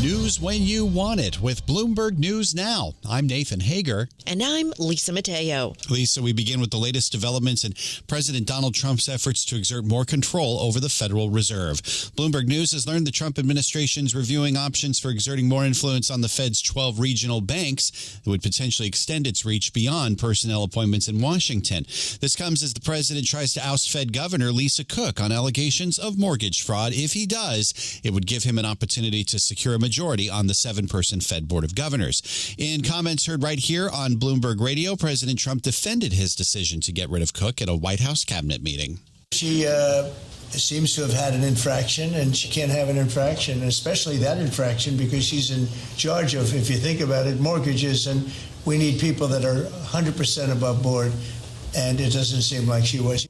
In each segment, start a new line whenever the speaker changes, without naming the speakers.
News when you want it with Bloomberg News Now. I'm Nathan Hager.
And I'm Lisa Mateo.
Lisa, we begin with the latest developments in President Donald Trump's efforts to exert more control over the Federal Reserve. Bloomberg News has learned the Trump administration is reviewing options for exerting more influence on the Fed's 12 regional banks that would potentially extend its reach beyond personnel appointments in Washington. This comes as the president tries to oust Fed Governor Lisa Cook on allegations of mortgage fraud. If he does, it would give him an opportunity to secure a majority on the 7-person Fed Board of Governors. In comments heard right here on Bloomberg Radio, President Trump defended his decision to get rid of Cook at a White House cabinet meeting.
She seems to have had an infraction, and she can't have an infraction, especially that infraction, because she's in charge of, if you think about it, mortgages, and we need people that are 100% above board, and it doesn't seem like she was.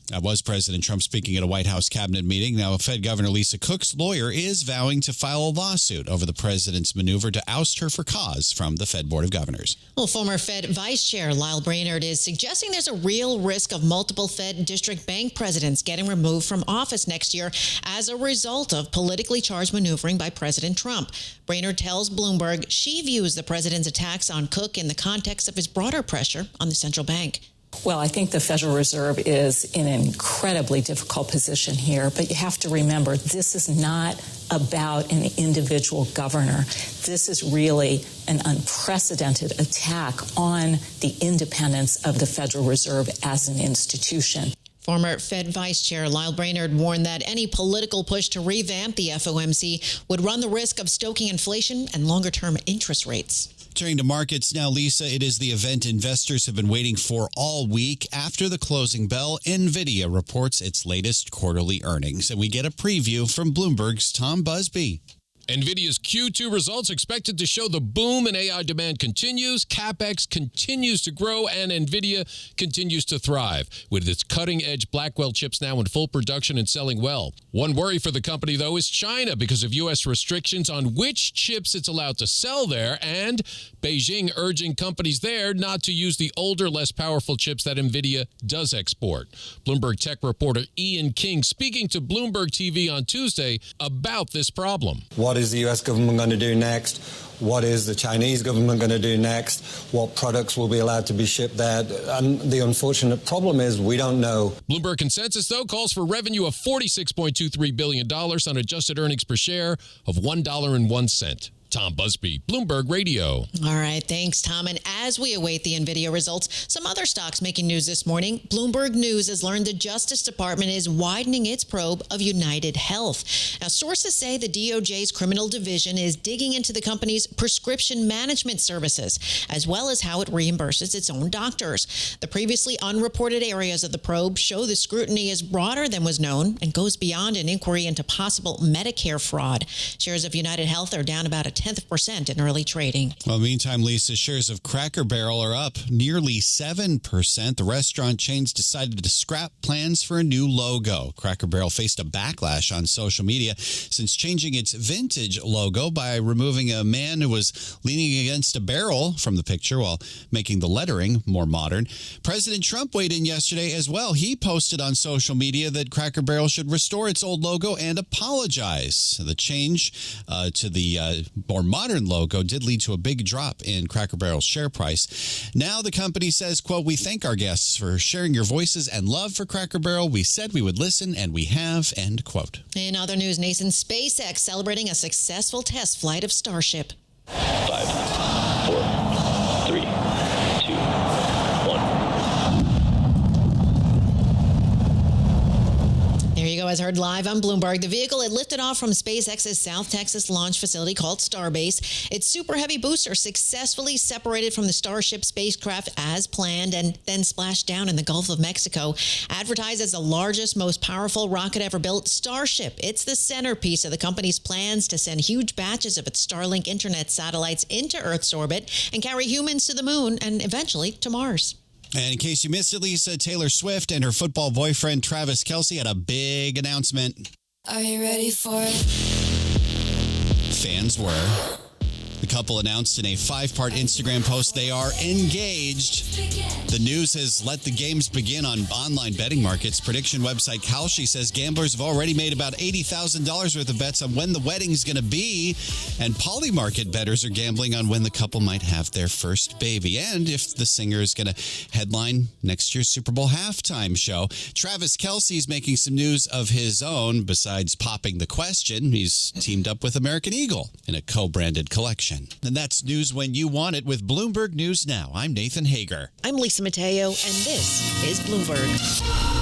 That was President Trump speaking at a White House cabinet meeting. Now, Fed Governor Lisa Cook's lawyer is vowing to file a lawsuit over the president's maneuver to oust her for cause from the Fed Board of Governors.
Well, former Fed Vice Chair Lyle Brainerd is suggesting there's a real risk of multiple Fed district bank presidents getting removed from office next year as a result of politically charged maneuvering by President Trump. Brainerd tells Bloomberg she views the president's attacks on Cook in the context of his broader pressure on the central bank.
Well, I think the Federal Reserve is in an incredibly difficult position here, but you have to remember this is not about an individual governor. This is really an unprecedented attack on the independence of the Federal Reserve as an institution.
Former Fed Vice Chair Lyle Brainerd warned that any political push to revamp the FOMC would run the risk of stoking inflation and longer-term interest rates.
Turning to markets now, Lisa, it is the event investors have been waiting for all week. After the closing bell, Nvidia reports its latest quarterly earnings, and we get a preview from Bloomberg's Tom Busby.
Nvidia's Q2 results expected to show the boom in AI demand continues, CapEx continues to grow, and Nvidia continues to thrive, with its cutting-edge Blackwell chips now in full production and selling well. One worry for the company, though, is China because of U.S. restrictions on which chips it's allowed to sell there, and Beijing urging companies there not to use the older, less powerful chips that Nvidia does export. Bloomberg tech reporter Ian King speaking to Bloomberg TV on Tuesday about this problem.
What is the U.S. government going to do next? What is the Chinese government going to do next? What products will be allowed to be shipped there? And the unfortunate problem is we don't know.
Bloomberg consensus, though, calls for revenue of $46.23 billion on adjusted earnings per share of $1.01. Tom Busby, Bloomberg Radio.
All right, thanks, Tom. And as we await the Nvidia results, some other stocks making news this morning. Bloomberg News has learned the Justice Department is widening its probe of UnitedHealth. Now, sources say the DOJ's criminal division is digging into the company's prescription management services, as well as how it reimburses its own doctors. The previously unreported areas of the probe show the scrutiny is broader than was known and goes beyond an inquiry into possible Medicare fraud. Shares of UnitedHealth are down about a 0.1% in early trading.
Well, meantime, Lisa, shares of Cracker Barrel are up nearly 7%. The restaurant chain's decided to scrap plans for a new logo. Cracker Barrel faced a backlash on social media since changing its vintage logo by removing a man who was leaning against a barrel from the picture while making the lettering more modern. President Trump weighed in yesterday as well. He posted on social media that Cracker Barrel should restore its old logo and apologize. The change to the more modern logo did lead to a big drop in Cracker Barrel's share price. Now the company says, quote, "We thank our guests for sharing your voices and love for Cracker Barrel. We said we would listen, and we have," end quote.
In other news, Nathan, SpaceX celebrating a successful test flight of Starship.
5, 4, 3, 2, 1.
There you go, as heard live on Bloomberg. The vehicle had lifted off from SpaceX's South Texas launch facility called Starbase. Its Super Heavy booster successfully separated from the Starship spacecraft as planned and then splashed down in the Gulf of Mexico. Advertised as the largest, most powerful rocket ever built, Starship, it's the centerpiece of the company's plans to send huge batches of its Starlink internet satellites into Earth's orbit and carry humans to the moon and eventually to Mars.
And in case you missed it, Lisa, Taylor Swift and her football boyfriend Travis Kelce had a big announcement.
Are you ready for it?
Fans were. The couple announced in a 5-part Instagram post they are engaged. The news has let the games begin on online betting markets. Prediction website Kalshi says gamblers have already made about $80,000 worth of bets on when the wedding's going to be. And Polymarket bettors are gambling on when the couple might have their first baby. And if the singer is going to headline next year's Super Bowl halftime show. Travis Kelce's making some news of his own. Besides popping the question, he's teamed up with American Eagle in a co-branded collection. And that's news when you want it with Bloomberg News Now. I'm Nathan Hager.
I'm Lisa Mateo, and this is Bloomberg.